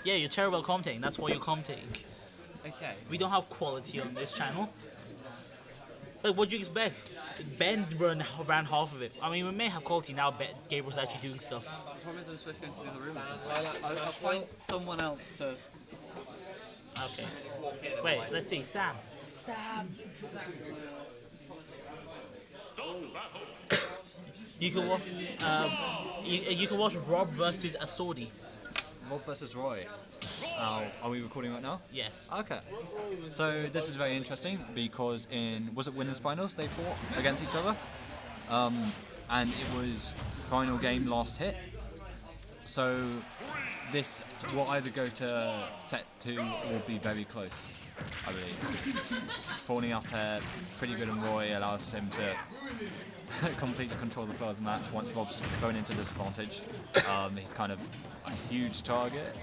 Yeah, you're terrible at commentating. That's why you're commentating. Okay. We don't have quality on this channel. Like, what do you expect? Ben ran half of it. I mean, we may have quality now, but Gabriel's actually doing stuff. The problem is I'm supposed to go into the other room. I'll find someone else to... Okay. Wait, let's see. Sam. You can watch. You can watch Rob versus Assordi. Rob versus Roy. Are we recording right now? Yes. Okay. So this is very interesting because was it winners finals they fought against each other? And it was final game last hit. So this will either go to set 2 or be very close, I believe. Falling up air, pretty good on Roy, allows him to completely control the flow of the match. Once Rob's thrown into disadvantage, he's kind of a huge target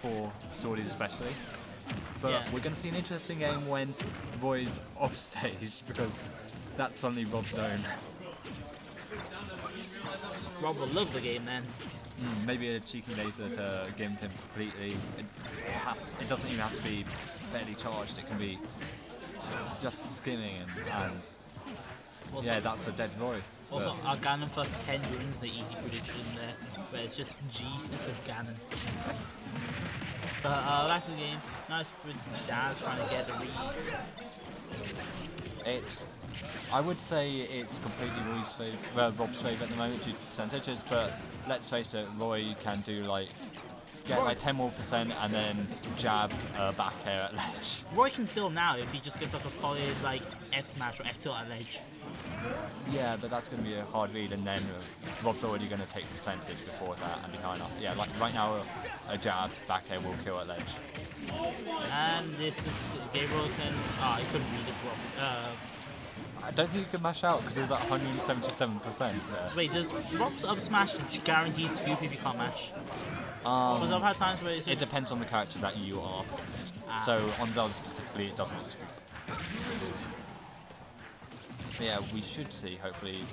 for Swordies especially. But Yeah. we're going to see an interesting game when Roy's off stage because that's suddenly Rob's zone. Rob will love the game then. Maybe a cheeky laser to gimp him completely. It doesn't even have to be fairly charged, it can be just skimming and Also, yeah, that's a dead Roy. Also, our Ganon first 10 ruins the easy prediction there, where it's just G instead of Ganon. But back to the game. Nice with Daz trying to get the read. I would say it's completely Rob's favour at the moment due to percentages, but let's face it, Roy can do get like 10% more and then jab back air at ledge. Roy can kill now if he just gets like a solid like F smash or F tilt at ledge. Yeah, but that's going to be a hard read, and then Rob's already going to take percentage before that and behind up. Yeah, like right now, a jab back air will kill at ledge. And this is Gabriel can. He couldn't read it properly. I don't think you can mash out because it was at 177% there. Wait, does Rob's up smash guaranteed scoop if you can't mash? Because I've had times where it depends on the character that you are up against. So on Zelda specifically, it doesn't scoop. Yeah, we should see, hopefully,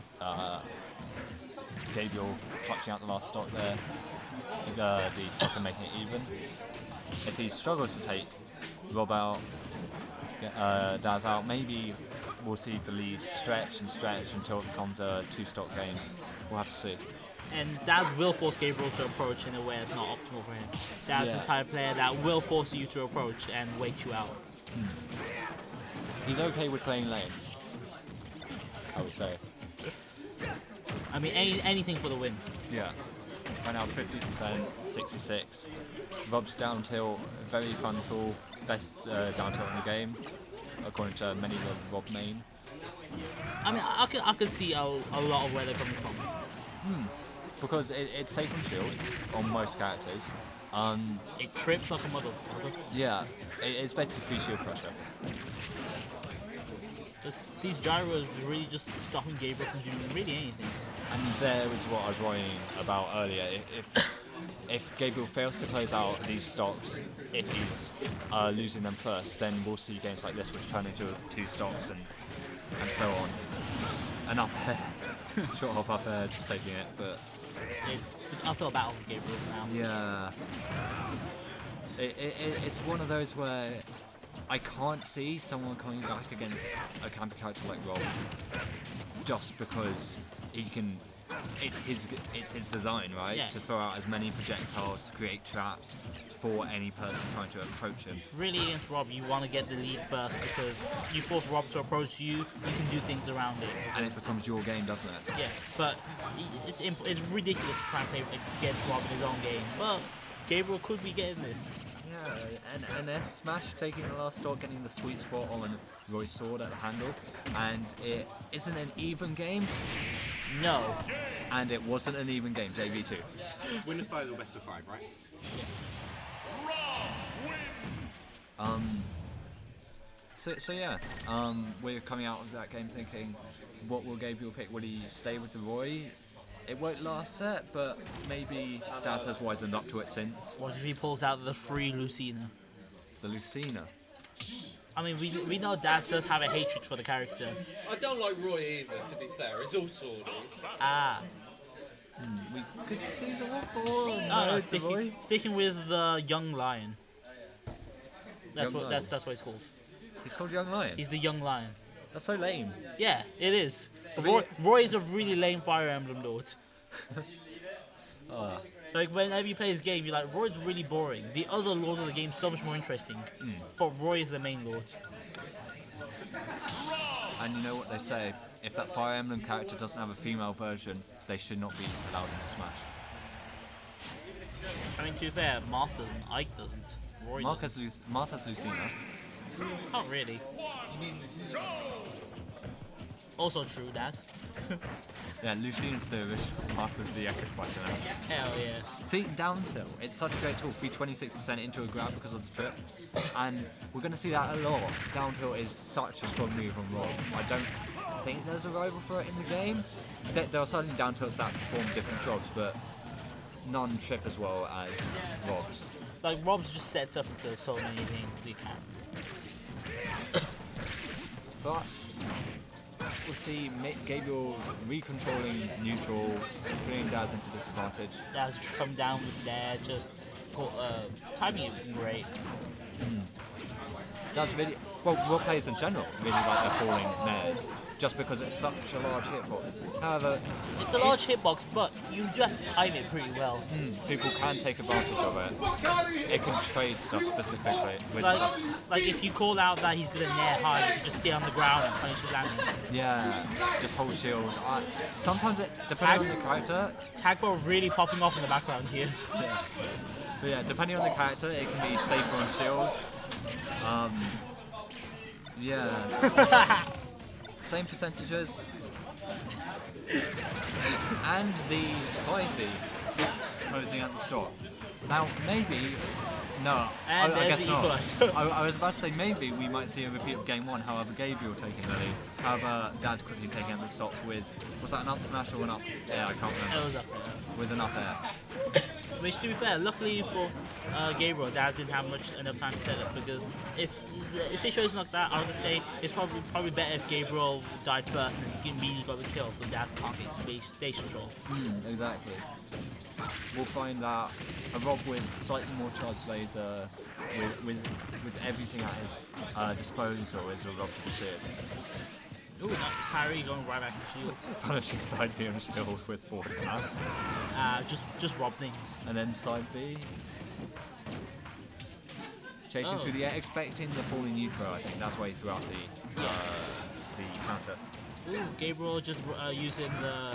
Gabriel clutching out the last stock there. The stock and making it even. If he struggles to take Rob out, Daz out, maybe we'll see the lead stretch until it becomes a 2-stock game. We'll have to see. And Daz will force Gabriel to approach in a way that's not optimal for him. Daz is the type of player that will force you to approach and wait you out. He's okay with playing lane, I would say. I mean, anything for the win. Yeah. Right now, 50%, 66. Rob's down tilt, very fun tool, best down tilt in the game, according to many of Rob main. I mean, I could see a lot of where they're coming from. Because it's safe on shield on most characters. It trips like a motherfucker. Yeah, it's basically free shield pressure. These gyros really just stopping Gabriel from doing really anything. And there is what I was worrying about earlier. If Gabriel fails to close out these stocks, if he's losing them first, then we'll see games like this which turn into 2 stocks and so on. An up air, short hop up air, just taking it, but it's an uphill battle for Gabriel now. Yeah, it's one of those where I can't see someone coming back against a camper character like Rob just because he can. It's his design, right? Yeah. To throw out as many projectiles to create traps for any person trying to approach him. Really, against Rob, you want to get the lead first because you force Rob to approach you, you can do things around it. And it becomes your game, doesn't it? Yeah, but it's ridiculous to try and play against Rob in his own game. But Gabriel could be getting this. Yeah, and F smash taking the last stock, getting the sweet spot on Roy's sword at the handle, and it isn't an even game. No. And it wasn't an even game, JV2. Winners final best of 5, right? So yeah, we're coming out of that game thinking, what will Gabriel pick? Will he stay with the Roy? It won't last set, but maybe Daz has wisened up to it since. What if he pulls out the free Lucina? The Lucina. I mean, we know Daz does have a hatred for the character. I don't like Roy either, to be fair. It's all swordies. We could see the wolf or Oh, no, no, it's the boy. sticking with the young lion. That's Young what lion. that's what it's called. He's called Young Lion. He's the young lion. That's so lame. Yeah, it is. But Roy is a really lame Fire Emblem lord. Oh. Like whenever you play this game, you're like, Roy's really boring. The other lord of the game is so much more interesting. But Roy is the main lord. And you know what they say? If that Fire Emblem character doesn't have a female version, they should not be allowed into Smash. I mean, to be fair, Marth doesn't, Ike doesn't, Roy Marth doesn't. has Lucina. Not really. Also true, Daz. Yeah, Lucina's the original. Marth is the epic fighter now. Hell yeah. See, down tilt, it's such a great tool. Free 26% into a grab because of the trip. And we're going to see that a lot. Down tilt is such a strong move on Rob. I don't think there's a rival for it in the game. There are certainly down tilts that perform different jobs, but none trip as well as Rob's. Like, Rob's just sets up into so many things you can. But we'll see Gabriel recontrolling neutral, putting Daz into disadvantage. Daz come down with there, just timing is great. Daz really, well, world players in general really like their falling nares, just because it's such a large hitbox. However, It's a large hitbox, but you do have to time it pretty well. people can take advantage of it. It can trade stuff specifically with Like, stuff. like if you call out that he's gonna nair high, you can just stay on the ground and punish his landing. Yeah, just hold shield. Sometimes it, depending on the character, Tagbo really popping off in the background here. but yeah, depending on the character, it can be safer on shield. Yeah. Same percentages. And the side B closing at the stop. Now, maybe. No, And I there's guess the not. equaliser. I was about to say maybe we might see a repeat of game one, however, Gabriel taking the lead. However, Daz quickly taking out the stop with. Was that an up smash or an up? Yeah, I can't It remember. was up there. With an up air. Which, to be fair, luckily for Gabriel, Daz didn't have enough time to set up, because if in situations like that, I would say it's probably better if Gabriel died first and he immediately got the kill, so Daz can't get station control. Exactly. We'll find that a Rob with slightly more charged laser, with everything at his disposal, is a Rob to defeat. Ooh, nice parry going right back to shield. Punishing side B on shield with forward smash. Just rob things. And then side B. Chasing Oh. through the air, expecting the falling neutral. I think that's why he threw out the counter. Ooh, Gabriel just using the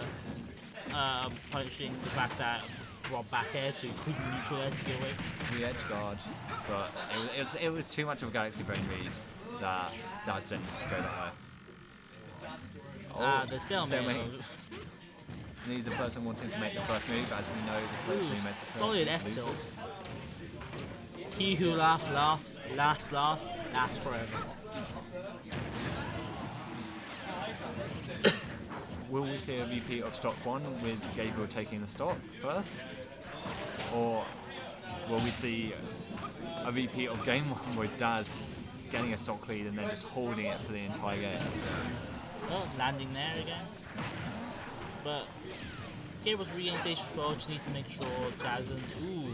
punishing the fact that Rob back air to quick neutral air to get away. The edge guard, but it was too much of a Galaxy Brain read that Daz didn't go that way. The stalemate. Need the person wanting to make the first move, as we know the person who made the first Solid move F tilt. loses. He who laughs last, lasts forever. Will we see a repeat of stock 1 with Gabriel taking the stock first? Or will we see a repeat of game 1 with Daz getting a stock lead and then just holding it for the entire game? Well, landing there again. But Gabriel's regaining stage control, just needs to make sure doesn't. Ooh.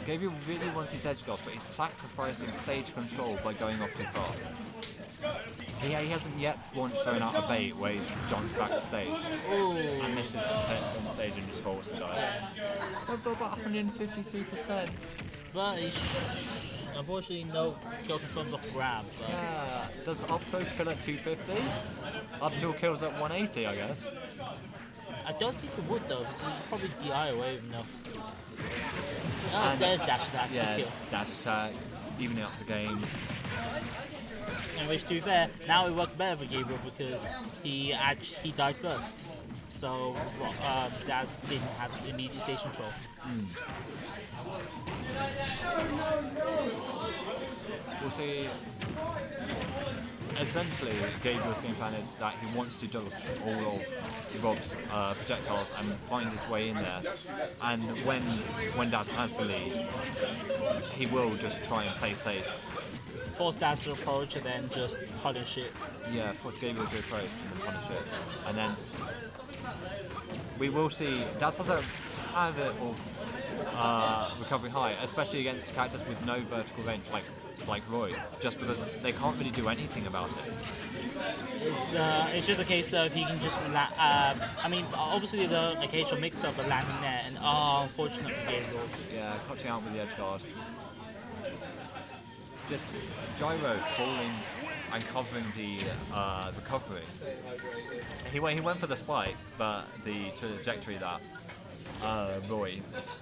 Gabriel really wants his edge guards, but he's sacrificing stage control by going off too far. He hasn't yet once thrown out a bait where he jumps backstage Ooh. and misses the hit on stage and just falls and dies. I've got about 153%. But unfortunately, no kill confirmed off grab. But Yeah, does up throw kill at 250? Up throw kills at 180, I guess. I don't think it would though, because he's probably DI away enough. Oh, And- there's dash attack Yeah, to kill. dash attack, evening up the game. And which, to be fair, now it works better for Gabriel because he died first. So Daz didn't have immediate stage control. We'll see. Essentially, Gabriel's game plan is that he wants to dodge all of Rob's projectiles and find his way in there. And when Daz has the lead, he will just try and play safe. Force Daz to approach and then just punish it. Yeah, force Gabriel to approach and then punish it. And then we will see Daz has a habit of recovering high, especially against characters with no vertical range like Roy, just because they can't really do anything about it. It's just a case of he can just I mean, obviously the occasional mix-up of landing there, and unfortunate for Gabriel. Yeah, clutching out with the edge guard. Just gyro falling and covering the recovery. He went for the spike, but the trajectory that Roy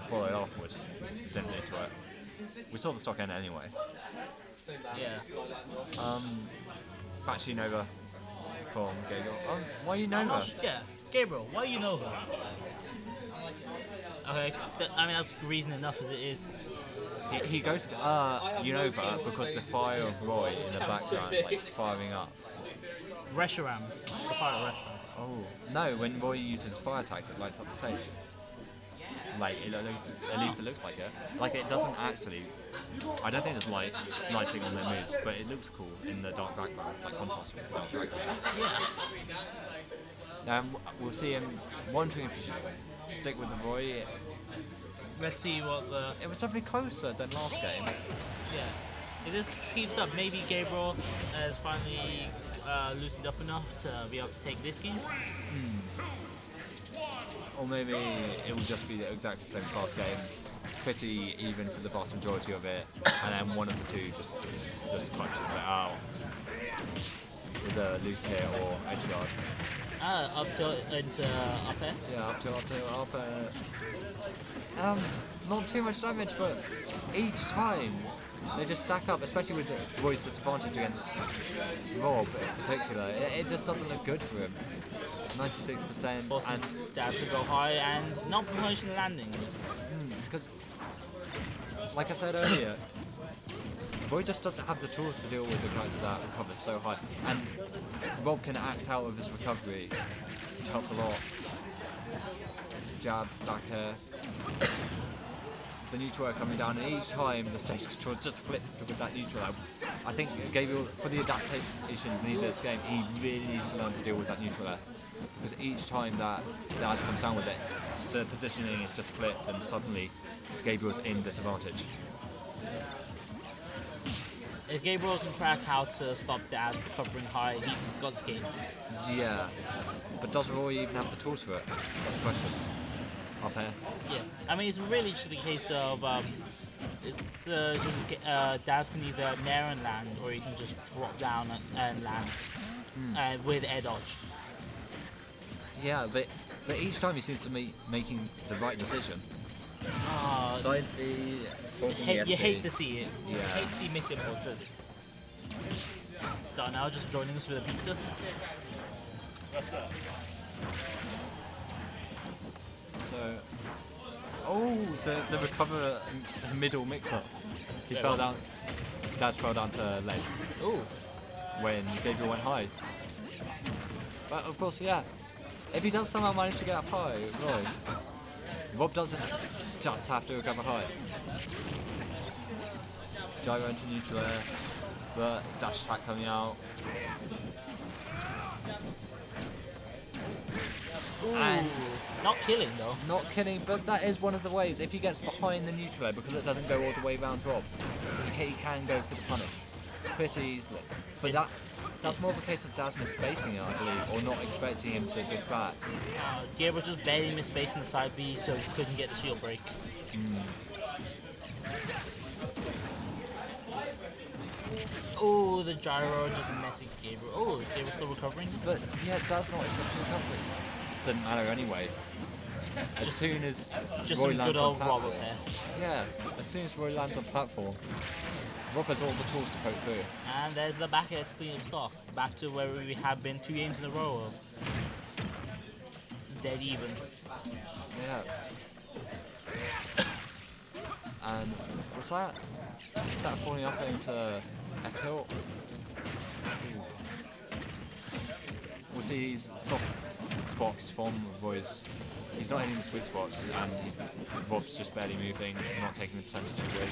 followed afterwards didn't lead to it. We saw the stock end anyway. Yeah. Back Nova from Gabriel. Why are you Nova? Yeah, Gabriel, why you Nova? Okay, I mean that's reason enough as it is. He goes Unova because the fire of Roy in the background, like firing up. Reshiram, the fire restaurant. Oh no! When Roy uses fire attacks, it lights up the stage. Like at least it looks like it. Like it doesn't actually. I don't think there's lighting on their moves, but it looks cool in the dark background, like contrast with the dark background. Yeah. We'll see him wondering if he should stick with the Roy. Let's see what the. It was definitely closer than last game. Yeah. If this keeps up, maybe Gabriel has finally loosened up enough to be able to take this game. Or maybe it will just be exactly the same as last game, pretty even for the vast majority of it, and then one of the two just punches it out with a loose hit or edge guard. Up tilt into up air. Yeah, up air. Not too much damage, but each time they just stack up, especially with Roy's disadvantage against Rob in particular. It just doesn't look good for him. 96% Forcing and Daz to go high and not promotion landings. because, like I said earlier, Roy just doesn't have the tools to deal with the character that recovers so high, and Rob can act out of his recovery, which helps a lot. Jab, back air. The neutral air coming down, and each time the stage control just flipped with that neutral air. I think Gabriel, for the adaptations needed this game, he really needs to learn to deal with that neutral air. Because each time that Daz comes down with it, the positioning is just flipped, and suddenly Gabriel's in disadvantage. If Gabriel can crack how to stop Daz recovering high, he's got this game. Yeah, but does Roy even have the tools for it? That's the question. Up here. Yeah, I mean it's really just a case of Daz can either nair and land, or he can just drop down and land with air dodge. Yeah, but each time he seems to be making the right decision. Side B, You hate to see it. Yeah. You hate to see misinputs. Darnell just joining us with a pizza. So, the recover middle mix-up. He fell down. Daz fell down to Les Ooh. when Gabriel went high. But of course, yeah. If he does somehow manage to get up high, Rob doesn't just have to recover high. Gyro into neutral air, but dash attack coming out. Ooh. And Not killing though. not killing, but that is one of the ways. If he gets behind the neutral air, because it doesn't go all the way around Rob, he can go for the punish pretty easily. But that's more of a case of Daz misspacing it, I believe, or not expecting him to drift back. Gabriel just barely misspacing the side B so he couldn't get the shield break. Oh, the gyro just messing Gabriel. Oh, Gabriel's still recovering. But yeah, Daz not expecting recovery. Doesn't matter anyway. As soon as Just Roy some lands good on old Rob platform, up there. yeah, as soon as Roy lands on platform, Rob has all the tools to poke through. And there's the back air to clean up stock. Back to where we have been 2 games in a row of dead even. Yeah. And was that falling up into F tilt? We'll see these soft spots from Roy's. He's not hitting the sweet spots, and Rob's just barely moving, not taking the percentage of weight.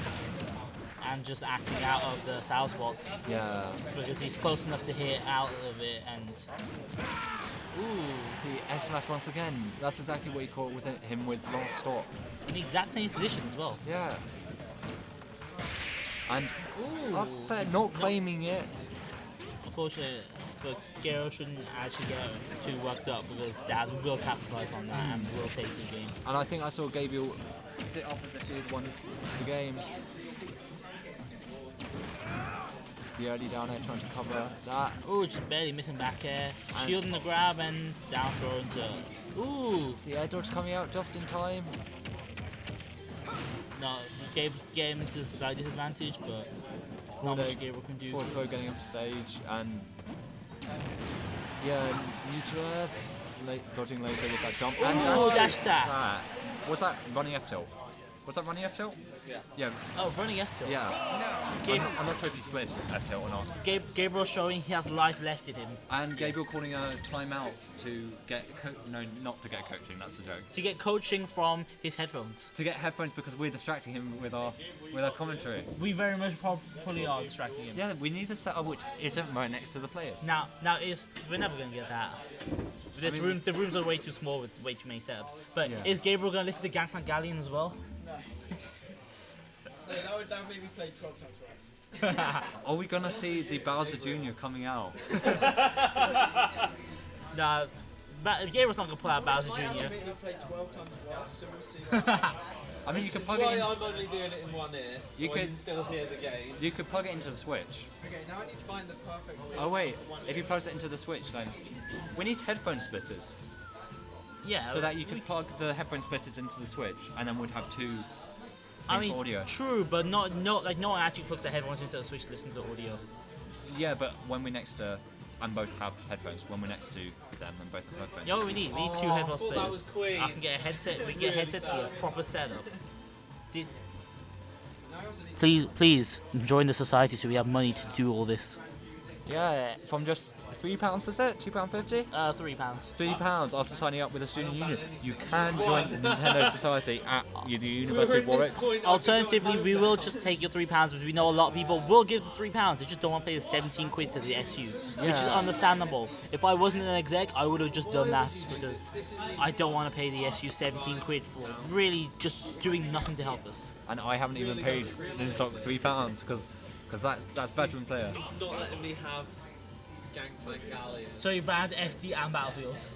And just acting out of the sour spots. Yeah. Because he's close enough to hit out of it, and Ooh. The S smash once again. That's exactly what he caught with him with last stop. In the exact same position as well. Yeah. And Ooh. up there, not claiming it. Unfortunately, but Gabriel shouldn't actually get too worked up because Daz will capitalize on that and will take the game. And I think I saw Gabriel sit up as if he had won the game. The early down air trying to cover that. Ooh, just barely missing back air. Shielding the grab and down throw into. Ooh! The air dodge coming out just in time. No, gave him to slight disadvantage, but not much Gabriel can do. Forward throw getting off stage and yeah, neutral air, dodging later with that jump. And Ooh, dash that. Was that running F tilt? Was that running F tilt? Yeah. Yeah. Oh, running F tilt. Yeah. I'm not sure if he slid F tilt or not. Gabriel showing he has life left in him. And Gabriel calling a timeout to get not to get coaching. That's the joke. To get coaching from his headphones. To get headphones because we're distracting him with our commentary. We very much probably are distracting him. Yeah, we need a setup which isn't right next to the players. Now we're never gonna get that. The rooms are way too small with way too many setups. But Yeah. is Gabriel gonna listen to Gangplank Galleon as well? So that would make me play 12 times for us. Are we gonna see the Bowser Jr. coming out? Nah, Gabriel's not gonna pull out Bowser Might actually Jr. make me play 12 times worse, so we'll see. What happens. I mean, you could That's plug it why in. I'm only doing it in one ear, so You I could- can still hear the game. You could plug it into the Switch. Okay, now I need to find the perfect. Oh wait, if you plug it into the Switch, then we need headphone splitters Yeah. so that you could plug the headphone splitters into the Switch, and then we'd have two things I mean, for audio. true, but not like no one actually plugs their headphones into the Switch to listen to audio. Yeah, but when we're next to, and both have headphones. When we're next to them, and both have headphones. You know what we need? We need two Oh, I headphone thought that was splitters. Queen. I can get a headset. We can get headsets here, proper setup. Now I also need Please join the society so we have money to do all this. Yeah, from just £3 a set, £2.50. £3. £3 after signing up with a student union. You can join the Nintendo Society at the University of Warwick. Alternatively, we will just take your £3 because we know a lot of people will give the £3. They just don't want to pay the 17 quid to the SU, which is Yeah. understandable. If I wasn't an exec, I would have just done that because I don't want to pay the SU 17 quid for really just doing nothing to help us. And I haven't even paid Ninsock £3 because that's veteran player. Not letting me have Gangplank Galleon. So you banned FD and Battlefields.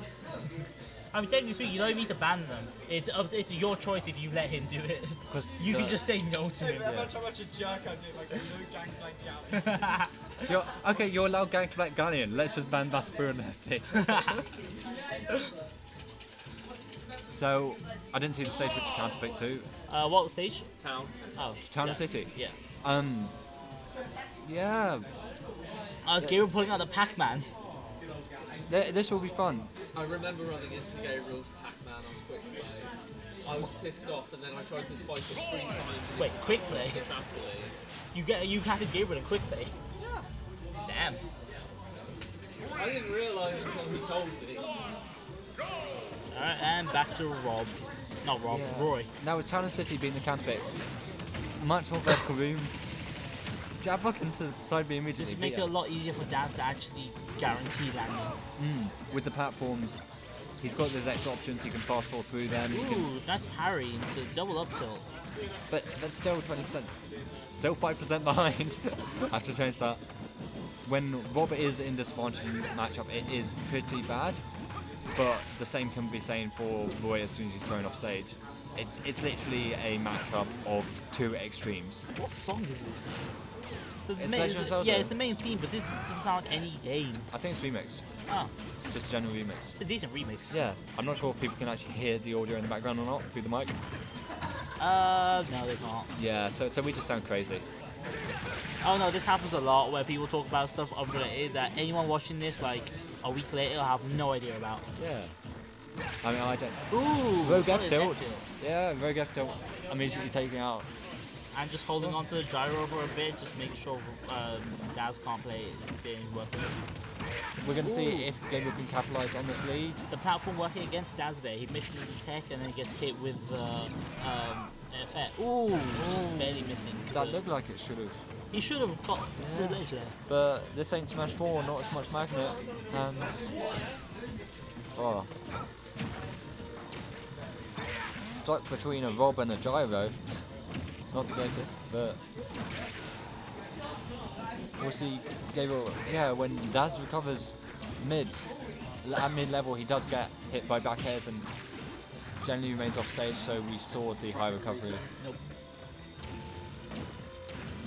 I mean, technically speaking, you don't need to ban them. It's your choice if you let him do it. 'Cause You can the- just say no to Hey, him. imagine how much a jerk I did, like a no gangplank galleon. You're allowed Gangplank Galleon. Let's just ban Battlefield and FT. So I didn't see the stage which you counterpick to. What stage? Town. Oh, Town yeah. and City. Yeah. Yeah. I was Gabriel pulling out the Pac-Man. This will be fun. I remember running into Gabriel's Pac-Man on Quick Play. I was pissed off, and then I tried to spike him 3 times. and Wait, he Quick ran Play? off the trampoline. You catted Gabriel in quick play. Yeah. Damn. I didn't realise until he told me. Alright, and back to Rob. Not Rob, Yeah. Roy. Now with Town and City being the counterpick, much more vertical room. Jab lock into side B immediately. Just make it a lot easier for Daz to actually guarantee landing. With the platforms, he's got those extra options. He can fast fall through them. He can, Ooh, nice parry into double up tilt. but that's still 20%. Still 5% behind. I have to change that. When Rob is in disadvantage in the matchup, it is pretty bad. But the same can be saying for Roy as soon as he's thrown off stage. It's literally a matchup of two extremes. What song is this? It's Legend of Zelda. Yeah, it's the main theme, but this doesn't sound like any game. I think it's remixed. Oh, Just a general remix. it's a decent remix. Yeah, I'm not sure if people can actually hear the audio in the background or not through the mic. No, there's not. Yeah, so we just sound crazy. Oh no, this happens a lot where people talk about stuff unrelated that anyone watching this like a week later will have no idea about. Yeah. I mean, I don't. Ooh, Rogue solid F tilt. F tilt. Yeah, Rogue F tilt. Immediately taking out. And just holding on to the gyro for a bit, just make sure Daz can't play it, seeing he's working. We're going to see Ooh. if Gabriel can capitalise on this lead. The platform working against Daz there, he misses his attack and then he gets hit with effect. Ooh, just barely missing. That looked like it should have. He should have got to Yeah. the edge there. But this ain't Smash 4, not as much magnet. And Oh. Stuck between a Rob and a gyro. Not the greatest, but we'll see. Gabriel, yeah, when Daz recovers at mid level, he does get hit by back airs and generally remains off stage, so we saw the high recovery. Nope.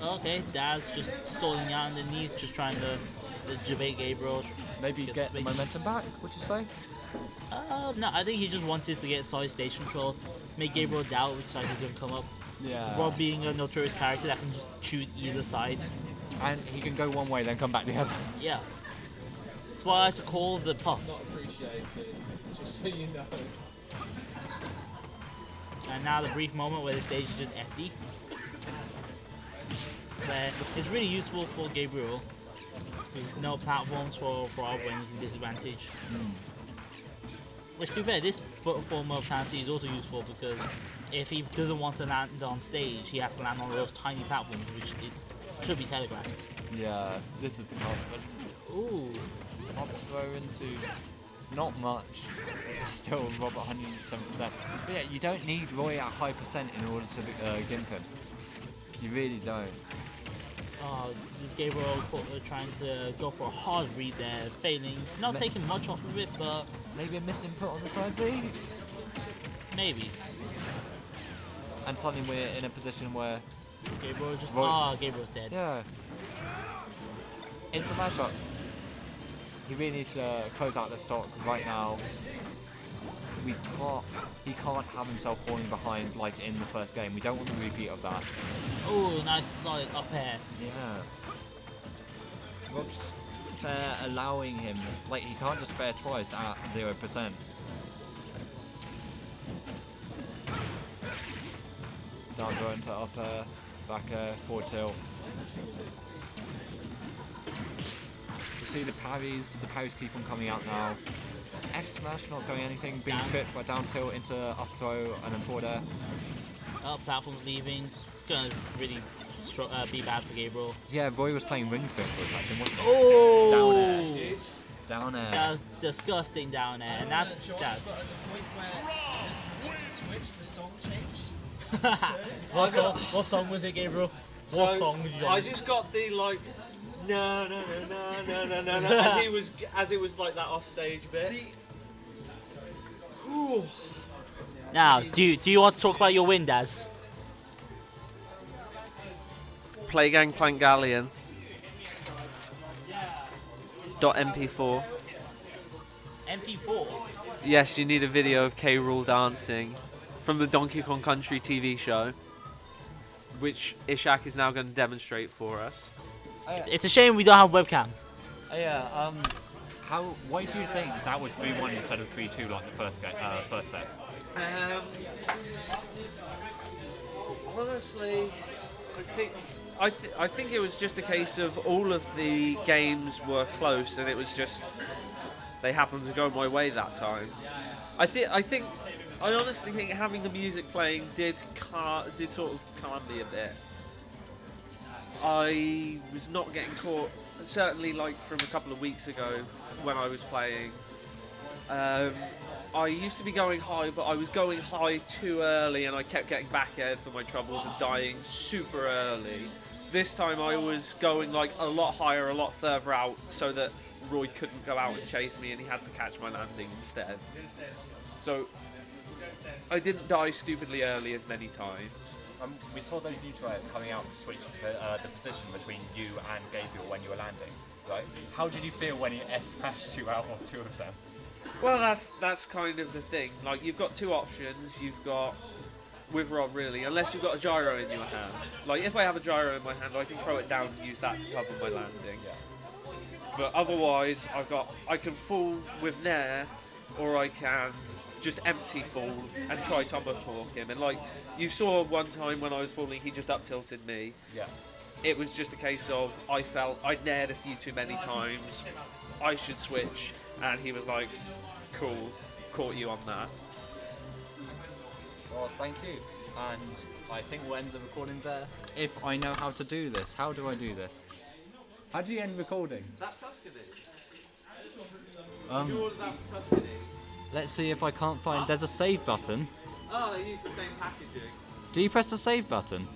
Okay, Daz just stalling out underneath, just trying to debate Gabriel. Maybe get the momentum back, would you say? No, I think he just wanted to get solid stage control, make Gabriel doubt which side he's going to come up. Yeah. Rob being a notorious character that can just choose either side. And he can go one way, then come back the other. Yeah. That's why I like to call the puff. Not appreciated, just so you know. And now the brief moment where the stage is just empty. Where it's really useful for Gabriel. With no platforms for our when he's in disadvantage. Which, to be fair, this form of fantasy is also useful because if he doesn't want to land on stage, he has to land on those tiny platforms, which it should be telegraphed. Yeah, this is the cast version. Ooh. Up throw into not much. It's still Rob at 107%. But yeah, you don't need Roy at high percent in order to gimp him. You really don't. Gabriel trying to go for a hard read there, failing. Not taking much off of it, but maybe a misinput on the side B? Maybe. And suddenly we're in a position where Gabriel just... Gabriel's dead. Yeah. It's the matchup. He really needs to close out the stock right now. He can't have himself falling behind like in the first game. We don't want a repeat of that. Oh, nice solid up air. Yeah. Rob's fair allowing him, like he can't just fair twice at 0%. Down throw into up air, back air, forward tilt. You see the parries keep on coming out now. F smash not going anything, being tripped by down tilt into up throw and then forward air. Platform's leaving, gonna really be bad for Gabriel. Yeah, Roy was playing Ring Fit for a second, wasn't he? Oh! Down air. Down air. That was disgusting down air, and that's... But at the point where it switched, the song changed. What song was it, Gabriel? So What song did you I use? just got the like no as it was like that off stage bit. See, Whew. Now, do you want to talk about your win, Daz? Playgang Plangalion. .mp4. MP4? Yes, you need a video of K. Rool dancing from the Donkey Kong Country TV show, which Ishak is now going to demonstrate for us. It's a shame we don't have webcam. Yeah, why do you think that was 3-1 instead of 3-2 like the first set? Honestly, I think it was just a case of all of the games were close, and it was just they happened to go my way that time. I honestly think having the music playing did sort of calm me a bit. I was not getting caught, certainly like from a couple of weeks ago when I was playing. I used to be going high, but I was going high too early and I kept getting back aired for my troubles and dying super early. This time I was going like a lot higher, a lot further out, so that Roy couldn't go out and chase me and he had to catch my landing instead. So I didn't die stupidly early as many times. We saw those U-turns coming out to switch the position between you and Gabriel when you were landing, right? How did you feel when he S-smashed you out of two of them? Well, that's kind of the thing. Like, you've got two options. You've got, with Rob really, unless you've got a gyro in your hand. Like, if I have a gyro in my hand, I can throw it down and use that to cover my landing. Yeah. But otherwise, I can fall with Nair, or I can just empty fall and try tomahawk him. And like you saw one time when I was falling, he just up tilted me. Yeah. It was just a case of I felt I'd nared a few too many times. I should switch, and he was like, "Cool, caught you on that." Well, thank you. And I think we'll end the recording there. If I know how to do this, how do I do this? How do you end recording? That Tuscany. Um, You ordered that Tuscany. Let's see if I can't find. There's a save button. Oh, they use the same packaging. Do you press the save button?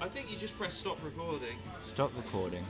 I think you just press stop recording. Stop recording.